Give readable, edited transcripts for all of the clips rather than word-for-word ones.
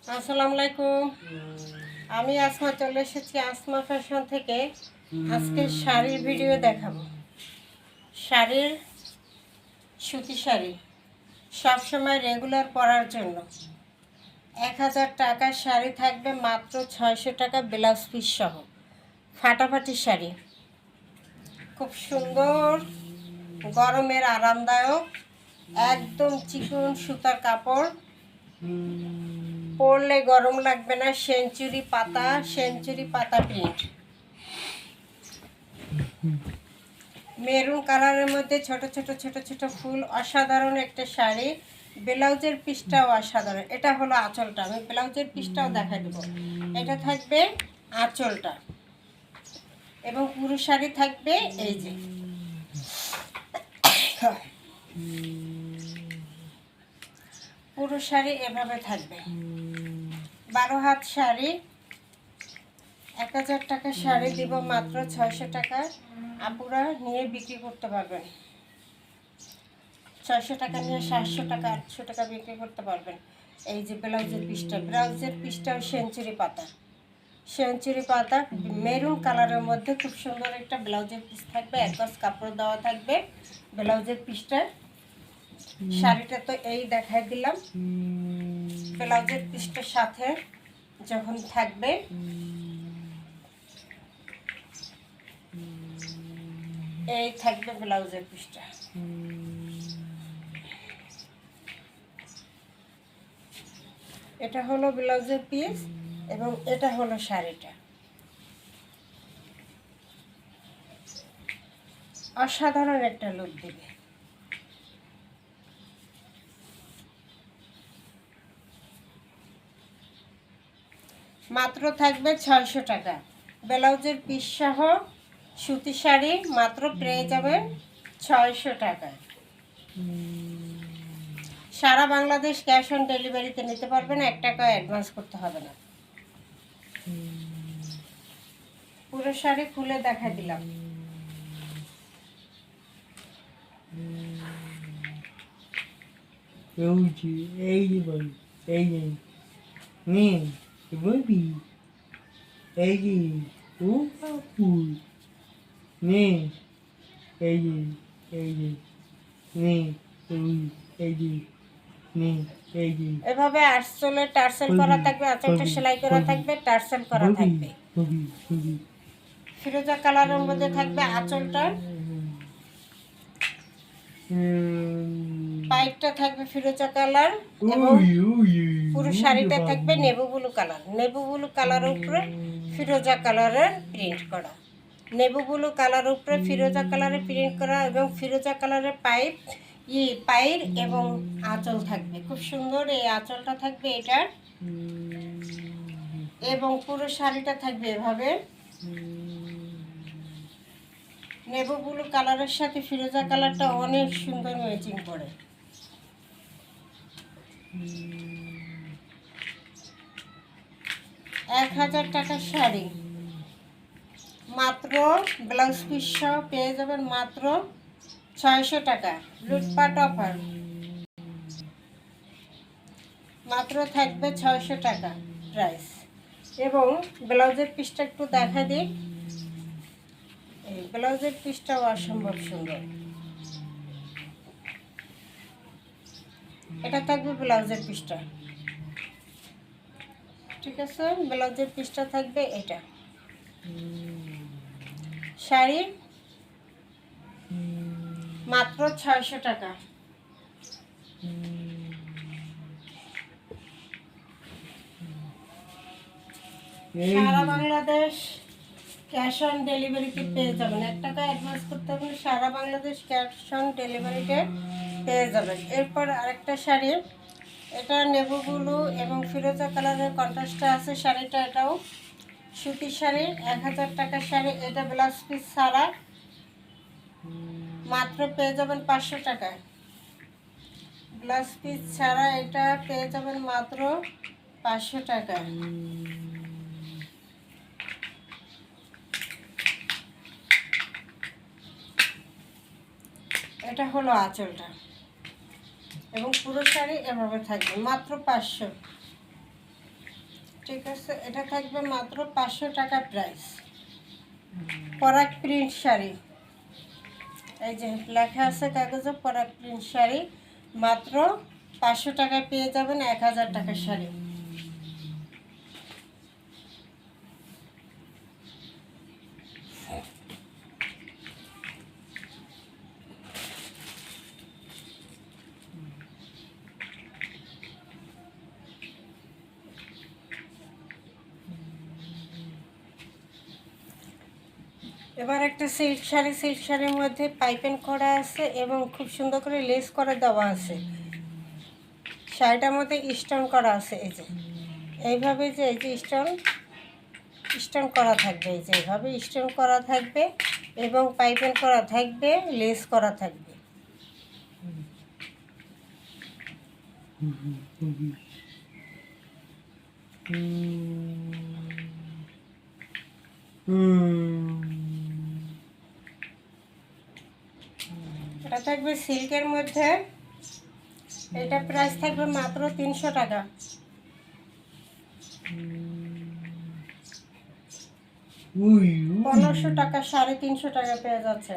আসসালামু আলাইকুম। আমি আসমা চলে এসেছি আসমা ফ্যাশন থেকে। আজকে শাড়ির ভিডিও দেখাবো। শাড়ির সুতি শাড়ি সবসময় রেগুলার পরার জন্য 1000 টাকার শাড়ি থাকবে মাত্র 600 টাকা ব্লাউজ পিস সহ। ফাটাফাটি শাড়ি, খুব সুন্দর, গরমের আরামদায়ক, একদম চিকন সুতার কাপড়, পরলে গরম লাগবে না। সেঞ্চুরি পাতা প্রিন্ট, মেরুন কালারের মধ্যে ছোট ছোট ছোট ছোট ফুল, অসাধারণ একটা শাড়ি। ব্লাউজের পিসটাও অসাধারণ। এটা হলো আঁচলটা, আমি ব্লাউজের পিসটাও দেখাই দেবো। এটা থাকবে আঁচলটা এবং পুরো শাড়ি থাকবে এই যে পুরো শাড়ি এভাবে থাকবে। 12 হাত শাড়ি, 1000 টাকার শাড়ি দিব মাত্র 600 টাকা। আপুরা নিয়ে বিক্রি করতে পারবেন। 600 টাকা নিয়ে 700 টাকা 800 টাকা বিক্রি করতে পারবেন। এই যে ব্লাউজের পিসটাও সেঞ্চুরি পাতা মেরুন কালারের মধ্যে খুব সুন্দর একটা ব্লাউজের পিস থাকবে। এক গজ কাপড় দেওয়া থাকবে ব্লাউজের পিসটা। শাড়িটা তো এই দেখাই দিলাম। ব্লাউজের পিসটার সাথে যখন থাকবে এই থাকবে ব্লাউজের পিসটা। এটা হলো ব্লাউজের পিস এবং এটা হলো শাড়িটা। অসাধারণ একটা লুক দিবে। মাত্র থাকবে 600 টাকা। ব্লাউজের পিস সহ সুতি শাড়ি মাত্র পেয়ে যাবেন 600 টাকায়। সারা বাংলাদেশ ক্যাশ অন ডেলিভারিতে নিতে পারবেন, 1 টাকা অ্যাডভান্স করতে হবে না। পুরো শাড়ি খুলে দেখা দিলাম। এভাবে আঁচলে টার্সেল করা থাকবে, আঁচলটা সেলাই করা থাকবে, টার্সেল করা থাকবে। ফিরোজা কালারের মধ্যে থাকবে আঁচলটা, পাইপটা থাকবে ফিরোজা কালার এবং পুরো শাড়িটা থাকবে নেভি ব্লু কালারের উপরে ফিরোজা কালারের প্রিন্ট করা। নেভি ব্লু কালারের উপরে ফিরোজা কালারের প্রিন্ট করা এবং ফিরোজা কালারের পাইর এবং আঁচল থাকবে। খুব সুন্দর এই আঁচলটা থাকবে এটার এবং পুরো শাড়িটা থাকবে এভাবে নেভি ব্লু কালারের সাথে ফিরোজা কালারটা অনেক সুন্দর ম্যাচিং করে। এক 1000 টাকার শাড়ি মাত্র ব্লাউজ পিস সহ পেয়ে যাবেন মাত্র 600 টাকা। লুটপাট অফার, মাত্র থাকবে 600 টাকা প্রাইস। এবং ব্লাউজের পিসটা একটু দেখা দিই। এই ব্লাউজের পিসটাও অসম্ভব সুন্দর। এটা থাকবে ব্লাউজের পিসটা, ঠিক আছে। ব্লাউজের পিসটা থাকবে এটা। শাড়ি মাত্র 600 টাকা। সারা বাংলাদেশ ক্যাশ অন ডেলিভারিতে পেয়ে যাবেন। 1 টাকা অ্যাডভান্স করতে হবে, সারা বাংলাদেশ ক্যাশ অন ডেলিভারিতে পেয়ে যাবেন। এরপর আরেকটা শাড়ি, এটা নেভি ব্লু এবং ফিরোজা কালারের কন্ট্রাস্টে আছে শাড়িটা। এটাও সুতি শাড়ি, 1000 টাকার শাড়ি। এটা ব্লাউজ পিস ছাড়া মাত্র পেয়ে যাবেন 500 টাকায়। ব্লাউজ পিস ছাড়া এটা পেয়ে যাবেন মাত্র 500 টাকায়। এটা হলো আঁচলটা এবং পুরো শাড়ি এভাবে থাকবে মাত্র 500। ঠিক আছে, এটা থাকবে মাত্র 500 টাকা প্রাইস। পরাগ প্রিন্ট শাড়ি, এই যে লেখা আছে কাগজে পরাগ প্রিন্ট শাড়ি, মাত্র 500 টাকায় পেয়ে যাবেন 1000 টাকার শাড়ি। এবার একটা সিল্ক শাড়ি, সিল্ক শাড়ির মধ্যে পাইপিং করা আছে এবং খুব সুন্দর করে লেস করে দেওয়া আছে। শাড়িটার মধ্যে স্টোন করা আছে, এই যে এইভাবে, যে এই যে স্টোন করা থাকবে, এই যে এইভাবে স্টোন করা থাকবে এবং পাইপিং করা থাকবে, লেস করা থাকবে। এটা থাকবে সিল্কের মধ্যে, এটা প্রাইস থাকবে মাত্র 300 টাকা। উই 1500 টাকা, 350 টাকা পেয়ে যাচ্ছে।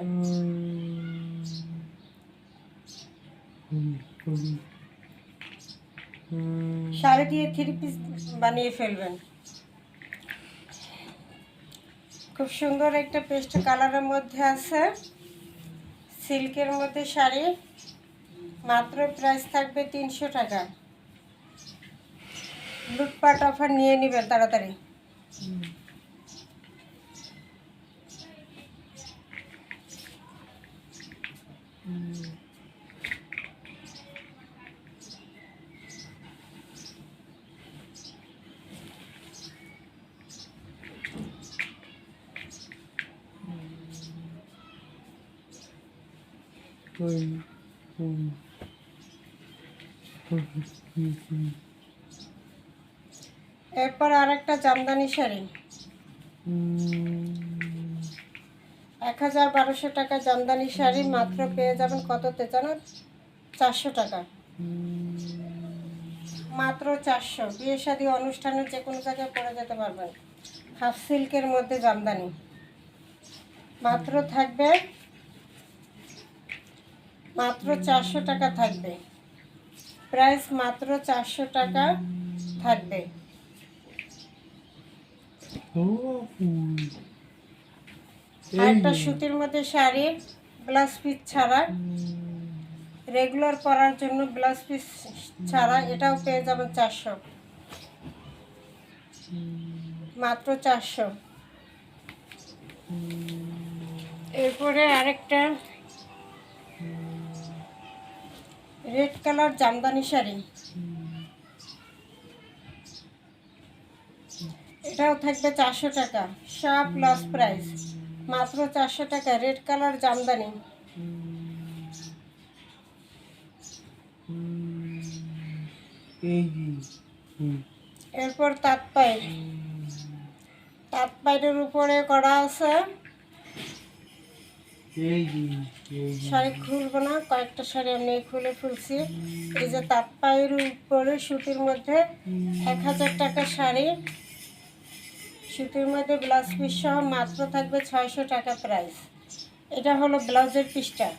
শাড়ি দিয়ে 3 পিস বানিয়ে ফেলবেন। খুব সুন্দর একটা পেস্ট কালারের মধ্যে আছে, সিল্কের মধ্যে শাড়ি, মাত্র প্রাইস থাকবে 300 টাকা। লুটপাট অফার নিয়ে নেবেন তাড়াতাড়ি। এরপর আরেকটা জামদানি শাড়ি, 1200 টাকা জামদানি শাড়ি, মাত্র পেয়ে যাবেন কততে জানো? 400 টাকা, মাত্র 400। বিয়ে শাদী অনুষ্ঠানের যে কোনো জায়গায় পরে যেতে পারবেন। হাফ সিল্কের মধ্যে জামদানি, মাত্র থাকবে মাত্র 400 টাকা থাকবে, প্রাইস মাত্র 400 টাকা থাকবে। আরেকটা সুতির মধ্যে শাড়ি, ব্লাউজ পিস ছাড়া, রেগুলার পরার জন্য ব্লাউজ পিস ছাড়া, এটাও পেয়ে যাবেন 400, মাত্র 400। এরপরে আরেকটা রেড কালার জামদানি শাড়ি, এটাও থাকবে 400 টাকা, সব লস প্রাইস, মাত্র 400 টাকা, রেড কালার জামদানি। এরপর তাঁতপাইয়ের উপরে করা আছে শাড়ি, খুলবো না, কয়েকটা শাড়ি আমি খুলে ফেলছি। এই যে তাঁতপাইয়ের উপরে সুতির মধ্যে 1000 টাকা শাড়ি, সুতির মধ্যে ব্লাউজ পিস সহ, মাত্র থাকবে 600 টাকা প্রাইস। এটা হলো ব্লাউজের পিসটা,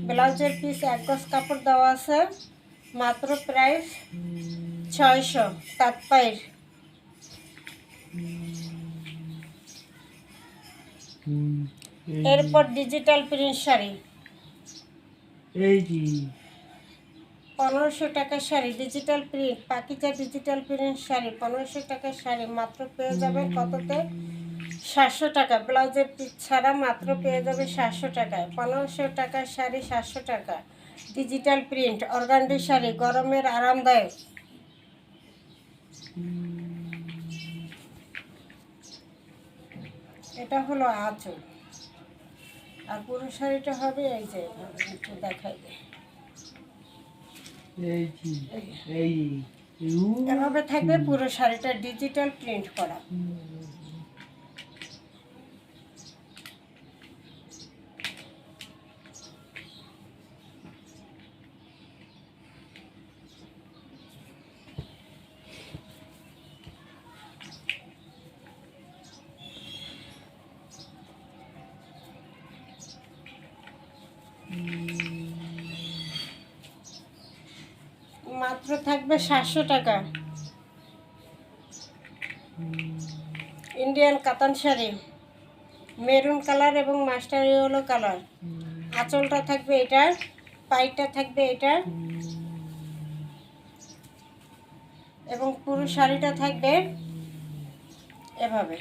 ব্লাউজের পিস 1 গজ কাপড় দেওয়া আছে, মাত্র প্রাইস 600 তাঁতপাইয়ের। এরপর ডিজিটাল প্রিন্ট শাড়ি, 1500 টাকার sari, digital print, Pakiza digital print sari, 1500 টাকার শাড়ি, মাত্র পেয়ে যাবেন কততে? 700 টাকা, ব্লাউজের পিস ছাড়া, মাত্র পেয়ে যাবে 700 টাকায়। 1500 টাকার শাড়ি 700 টাকা, ডিজিটাল প্রিন্ট অর্গানডি শাড়ি, গরমের আরামদায়ক। এটা হলো আঁচল, আর পুরো শাড়িটা হবে এই যে, একটু দেখাই, এভাবে থাকবে পুরো শাড়িটা ডিজিটাল প্রিন্ট করা। মাত্র থাকবে 700 টাকা। ইন্ডিয়ান কাতান শাড়ি, মেরুন কালার এবং মাস্টার ইয়েলো কালার। আঁচলটা থাকবে এটা, পাইটা থাকবে এটা, এবং পুরো শাড়িটা থাকবে এভাবে।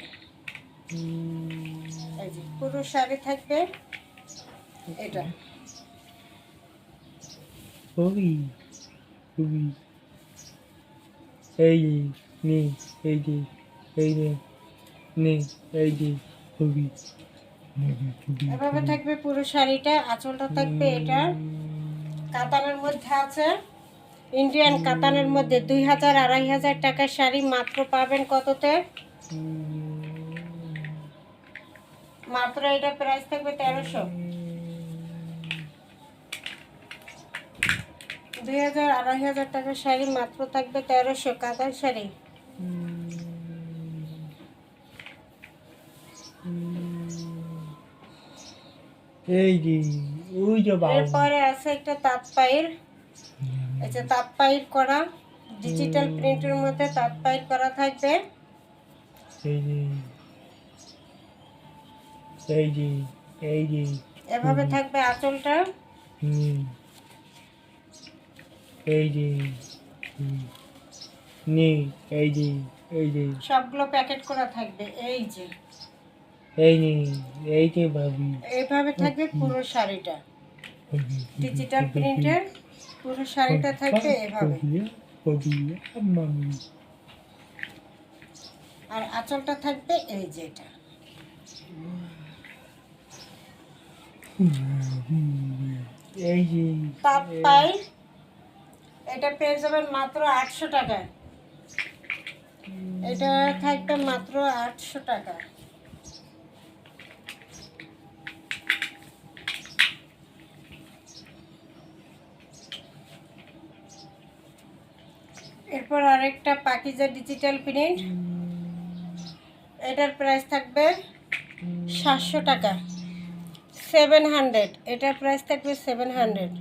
এই যে পুরো শাড়ি থাকবে এটা। ওই ওই এই নে এই যে এই নে নে এই যে ওই এভাবে থাকবে পুরো শাড়িটা। আঁচলটা থাকবে এটা, কাতানের মধ্যে আছে, ইন্ডিয়ান কাতানের মধ্যে 2000 2500 টাকার শাড়ি মাত্র পাবেন কততে? মাত্র এটা প্রাইস থাকবে 1300। 2000 2500 টাকার শাড়ি মাত্র থাকবে 1300 কাতান শাড়ি। এই যে ওই যে বাবা এরপরে আছে একটা তাঁত পাইর। এই যে তাঁত পাইর করা, ডিজিটাল প্রিন্টের মধ্যে তাঁত পাইর করা থাকবে। এই যে এই যে এই যে এভাবে থাকবে আঁচলটা। এই যে নে এই যে এই যে সবগুলো প্যাকেট করা থাকবে। এই যে এই নে এই যে ভাবি এইভাবে থাকবে পুরো শাড়িটা, ডিজিটাল প্রিন্টের পুরো শাড়িটা থাকবে এভাবে। আর আঁচলটা থাকবে এই যে এটা। এই যে তাঁত পাই, এটা পেয়ে যাবেন মাত্র 800 টাকায়। এটা থাকবে মাত্র 800 টাকা। এরপর আরেকটা পাকিজা ডিজিটাল প্রিন্ট, এটার প্রাইস থাকবে 700 টাকা, 700। এটার প্রাইস থাকবে 700।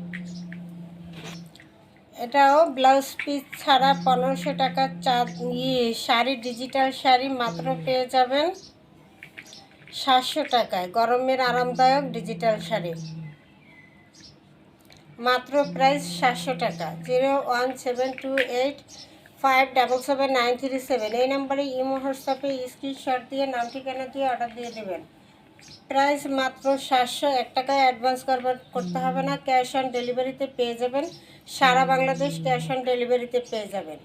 এটাও ব্লাউজ পিস ছাড়া 1500 টাকা শাড়ি, ডিজিটাল শাড়ি মাত্র পেয়ে যাবেন 700 টাকায়। গরমের আরামদায়ক ডিজিটাল শাড়ি মাত্র প্রাইস 700 টাকা। 01728577937 এই নাম্বারে ইমো হোয়াটসঅ্যাপে স্ক্রিনশট দিয়ে নাম ঠিকানা দিয়ে অর্ডার দিয়ে দেবেন। প্রাইস মাত্র 700। 1 টাকায় অ্যাডভান্স করতে হবে না, ক্যাশ অন ডেলিভারিতে পেয়ে যাবেন। সারা বাংলাদেশ ক্যাশ অন ডেলিভারিতে পেয়ে যাবেন।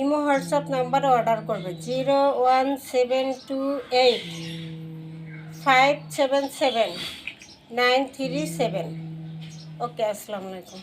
ইমো হোয়াটসঅ্যাপ নাম্বারে অর্ডার করবে 01728577937। ওকে, আসসালামু আলাইকুম।